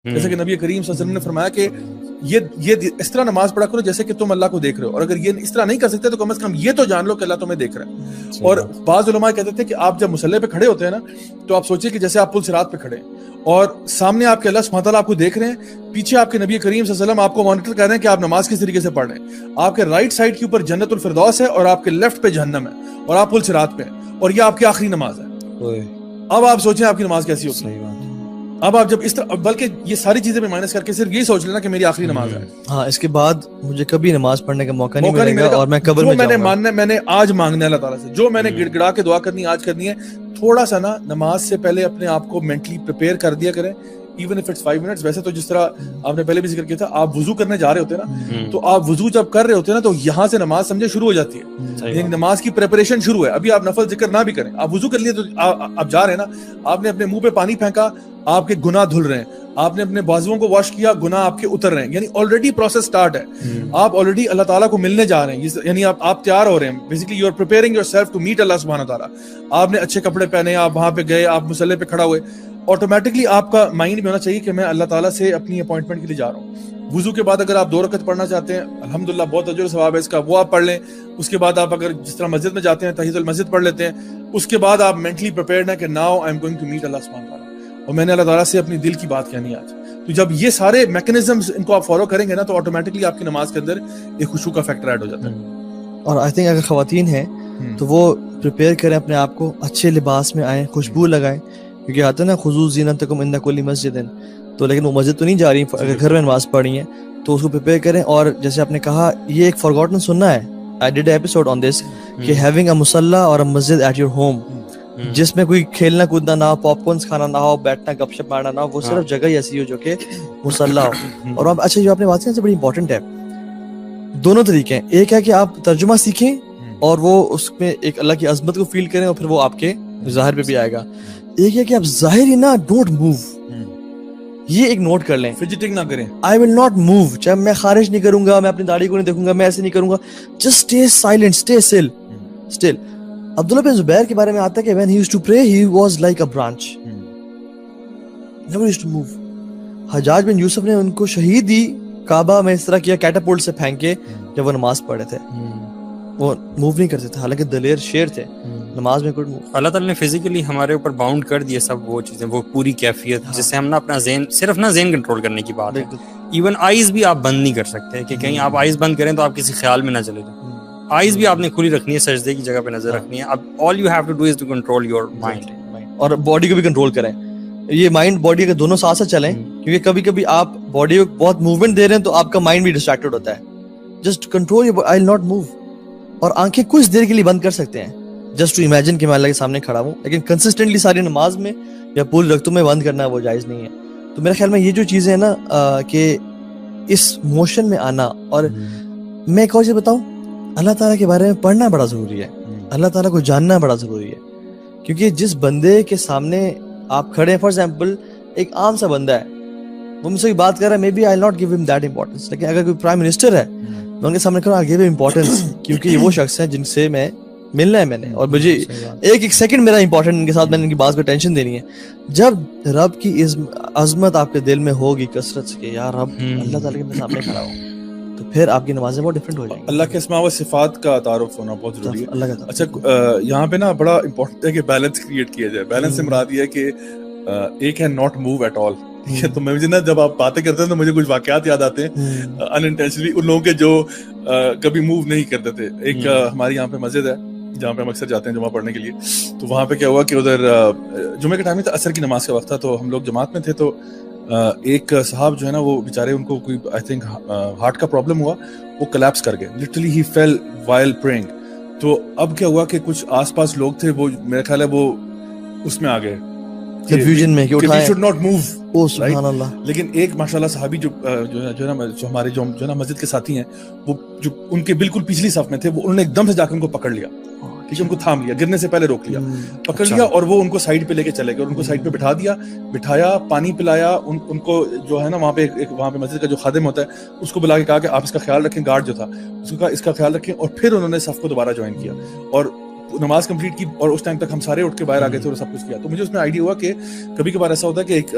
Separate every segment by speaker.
Speaker 1: جیسے کہ نبی کریم صلی اللہ علیہ وسلم نے فرمایا کہ یہ اس طرح نماز پڑھا کرو جیسے کہ تم اللہ کو دیکھ رہے ہو, اور اگر یہ اس طرح نہیں کر سکتے تو کم از کم یہ تو جان لو کہ اللہ تمہیں دیکھ رہا ہے. اور بعض علماء کہتے تھے کہ آپ جب مصلی پہ کھڑے ہوتے ہیں نا تو آپ سوچیں کہ جیسے آپ پل صراط پہ کھڑے ہیں اور سامنے آپ کے اللہ سبحانہ تعالیٰ آپ کو دیکھ رہے ہیں, پیچھے آپ کے نبی کریم صلی اللہ علیہ وسلم آپ کو مانیٹر کر رہے ہیں کہ آپ نماز کس طریقے سے پڑھ رہے ہیں. آپ کے رائٹ سائڈ کے اوپر جنت الفردوس ہے اور آپ کے لیفٹ پہ جہنم ہے اور آپ پل صراط پہ ہیں اور یہ آپ کی آخری نماز ہے. اب آپ سوچیں آپ کی نماز کیسی ہوگی. اب آپ جب اس طرح, بلکہ یہ ساری چیزیں میں مائنس کر کے صرف یہی سوچ لینا کہ میری آخری نماز ہے.
Speaker 2: ہاں, اس کے بعد مجھے کبھی نماز پڑھنے کا موقع نہیں ملے گا اور میں قبر میں جاؤں گا.
Speaker 1: میں نے آج مانگنا ہے اللہ تعالیٰ سے, جو میں نے گڑ گڑا کے دعا کرنی آج کرنی ہے. تھوڑا سا نا نماز سے پہلے اپنے آپ کو مینٹلی پریپیئر کر دیا کریں, ایون اف اٹس 5 منٹس. ویسے تو جس طرح آپ نے پہلے بھی ذکر کیا تھا, آپ وضو کرنے جا رہے ہوتے ہیں نا, تو آپ وضو جب کر رہے ہوتے ہیں نا تو یہاں سے نماز سمجھے شروع ہو جاتی ہے, یعنی نماز کی پریپریشن شروع ہے. ابھی آپ نفل ذکر نہ بھی کریں, آپ وضو کر لیے تو آپ جا رہے ہیں نا, آپ نے اپنے منہ پہ پانی پھینکا, آپ کے گناہ دھل رہے ہیں, آپ نے اپنے بازوؤں کو واش کیا, گناہ آپ کے اتر رہے ہیں, یعنی آلریڈی پروسیس سٹارٹ ہے. آپ آلریڈی اللہ تعالیٰ کو ملنے جا رہے ہیں, یعنی آپ تیار ہو رہے ہیں. Basically you are preparing yourself to meet اللہ سبحانہ تعالیٰ. آپ نے اچھے کپڑے پہنے, آپ وہاں پہ گئے, آپ مصلی پہ کھڑا ہوئے, آٹومیٹکلی آپ کا مائنڈ بھی ہونا چاہیے کہ میں اللہ تعالیٰ سے اپنی اپوائنٹمنٹ کے لیے جا رہا ہوں. وضو کے بعد اگر آپ 2 رکعت پڑھنا چاہتے ہیں, الحمدللہ بہت اجر و ثواب ہے اس کا, وہ آپ پڑھ لیں. اس کے بعد آپ اگر جس طرح مسجد میں جاتے ہیں تحیۃ المسجد پڑھ لیتے ہیں. اس کے بعد آپ مینٹلی پریپیئرڈ ہیں کہ now I am going to meet اللہ سبحانہ تعالیٰ, اور میں نے اللہ تعالیٰ سے اپنی دل کی بات کہنی ہے آج. تو جب یہ سارے میکنزمز ان کو آپ فالو کریں گے نا تو آٹومیٹکلی آپ کی نماز کے اندر ایک خشوع کا فیکٹر ایڈ ہو جاتا ہے.
Speaker 2: اور آئی تھنک اگر خواتین ہیں تو وہ پریپیئر کریں اپنے آپ کو, اچھے لباس میں آئیں, خوشبو لگائیں, کیونکہ آتے ہیں نا خذوا زینتکم عند کل مسجد, تو لیکن وہ مسجد تو نہیں جا رہی, اگر گھر میں نماز پڑھی ہیں تو اس کو پریپیئر کریں. اور جیسے آپ نے کہا یہ ایک فارگوٹن سننا ہے, I did a episode on دس, کہ ہیونگ اے مصلی اور اے مسجد ایٹ یور ہوم, جس میں کوئی کھیلنا کودنا نہ ہو, پاپ کارنس کھانا نہ ہو, بیٹھنا گپ شپ مارنا نہ ہو, وہ صرف جگہ ہی ایسی ہو جو کہ مصلی ہو. اور اب اچھا جو آپ نے بات کی سے بڑی امپورٹنٹ ہے, دونوں طریقے ہیں. ایک ہے کہ آپ ترجمہ سیکھیں اور وہ اس میں ایک اللہ کی عظمت کو فیل کریں اور پھر وہ آپ کے ظاہر پہ بھی آئے گا. ایک ہے کہ آپ ظاہر ہی نہ ڈونٹ موو, یہ ایک نوٹ کر لیں,
Speaker 1: فجٹنگ نہ کریں.
Speaker 2: I will not move, چاہے میں خارج نہیں کروں گا, میں اپنی داڑھی کو نہیں دیکھوں گا, میں ایسے نہیں کروں گا, just stay silent, stay still. عبداللہ بن زبیر کے بارے میں آتا ہے کہ when he used to pray he was like a branch, never used to move. حجاج بن یوسف نے ان کو شہید دی کعبہ میں اس طرح کیا, کیٹاپولٹ سے پھینک کے, جب وہ نماز پڑھے تھے. وہ موو نہیں کرتے تھے, حالانکہ دلیر شیر تھے, نماز میں کوئی موو.
Speaker 3: اللہ تعالیٰ نے فزیکلی ہمارے اوپر باؤنڈ کر دیے سب وہ چیزیں, وہ پوری کیفیت, جس سے ہم نا اپنا ذہن, صرف نا ذہن کنٹرول کرنے کی بات ہے. ایون آئیز بھی آپ بند نہیں کر سکتے کہ کہیں آپ آئیز بند کریں تو آپ کسی خیال میں نہ چلے جائیں. آئیز بھی آپ نے کھلی رکھنی ہے, سجدے کی جگہ پہ نظر رکھنی ہے. اب all you have to do is to control your mind,
Speaker 2: اور باڈی کو بھی کنٹرول کریں. یہ مائنڈ باڈی کے دونوں ساتھ ساتھ چلیں, کیونکہ کبھی کبھی آپ باڈی کو بہت موومنٹ دے رہے ہیں تو آپ کا مائنڈ بھی ڈسٹریکٹڈ ہوتا ہے. Just control your, I will not move. اور آنکھیں کچھ دیر کے لیے بند کر سکتے ہیں, جسٹ ٹو امیجن کہ میں اللہ کے سامنے کھڑا ہوں, لیکن کنسسٹنٹلی ساری نماز میں یا پوری رکعتوں میں بند کرنا وہ جائز نہیں ہے. تو میرے خیال میں یہ جو چیزیں ہیں نا کہ اس موشن میں آنا, اور میں ایک اور چیز بتاؤں, اللہ تعالیٰ کے بارے میں پڑھنا بڑا ضروری ہے, اللہ تعالیٰ کو جاننا بڑا ضروری ہے. کیونکہ جس بندے کے سامنے آپ کھڑے ہیں, فار ایگزامپل ایک عام سا بندہ ہے, وہ مجھ سے کوئی بات کر رہا ہے, may be I not give him that importance. لیکن اگر کوئی پرائم منسٹر ہے, میں ان کے سامنے کہوں آئی گیو ہم امپورٹنس, کیونکہ یہ وہ شخص ہیں جن سے میں ملنا ہے, میں نے, اور مجھے ایک سیکنڈ میرا امپورٹنٹ ان کے ساتھ, میں نے ان کی بات کو ٹینشن دینی ہے. جب رب کی عظمت آپ کے دل میں ہوگی کثرت سے کہ یار رب اللہ تعالیٰ کے سامنے کھڑا ہوں, تو پھر آپ کی نمازیں بہت ڈفرینٹ ہو جائیں گی.
Speaker 1: اللہ کے اسماء و صفات کا تعارف ہونا بہت ضروری ہے.
Speaker 2: اللہ کا
Speaker 1: اچھا یہاں پہ نا بڑا امپورٹنٹ ہے کہ بیلنس کریٹ کیا جائے. بیلنس سے مراد یہ ہے کہ ایک ہے ناٹ موو ایٹ آل. تو مجھے نا جب آپ باتیں کرتے ہیں تو مجھے کچھ واقعات یاد آتے ہیں انانٹینشنلی ان لوگوں کے جو کبھی موو نہیں کرتے تھے. ایک ہماری یہاں پہ مسجد ہے جہاں پہ ہم اکثر جاتے ہیں جمعہ پڑھنے کے لیے. تو وہاں پہ کیا ہوا کہ ادھر جمعے کے ٹائم میں تھا, عصر کی نماز کا وقت تھا, تو ہم لوگ جماعت میں تھے. تو ایک صاحب جو ہے نا وہ بیچارے, ان کو کوئی آئی تھنک ہارٹ کا پرابلم ہوا, وہ کلیپس کر گئے, لٹرلی ہی فیل وائل پریئنگ. تو اب کیا ہوا کہ کچھ آس پاس لوگ تھے, وہ میرا خیال ہے وہ اس میں آ گئے
Speaker 2: کنفیوژن میں کہ
Speaker 1: we should not move.
Speaker 2: او سبحان اللہ.
Speaker 1: لیکن ایک ماشاءاللہ صحابی جو ہمارے جو ہے نا مسجد کے ساتھی ہیں, وہ جو ان کے بالکل پچھلی صف میں تھے, وہ انہوں نے ایک دم سے جا کے ان کو پکڑ لیا, ان کو تھام لیا, گرنے سے پہلے روک لیا, پکڑ لیا, اور وہ ان کو سائڈ پہ لے کے چلے گئے, اور ان کو سائڈ پہ بٹھایا, پانی پلایا, ان کو جو ہے نا وہاں پہ مسجد کا جو خادم ہوتا ہے اس کو بلا کے کہا کہ آپ اس کا خیال رکھیں, گارڈ جو تھا اس کو کہا اس کا خیال رکھیں, اور پھر انہوں نے صف کو دوبارہ جوائن کیا اور نماز کمپلیٹ کی. اور اس ٹائم تک ہم سارے اٹھ کے باہر آ گئے تھے اور سب کچھ کیا. تو مجھے اس میں آئیڈیا ہوا کہ کبھی کبھار ایسا ہوتا ہے کہ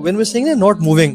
Speaker 2: when we're saying not moving,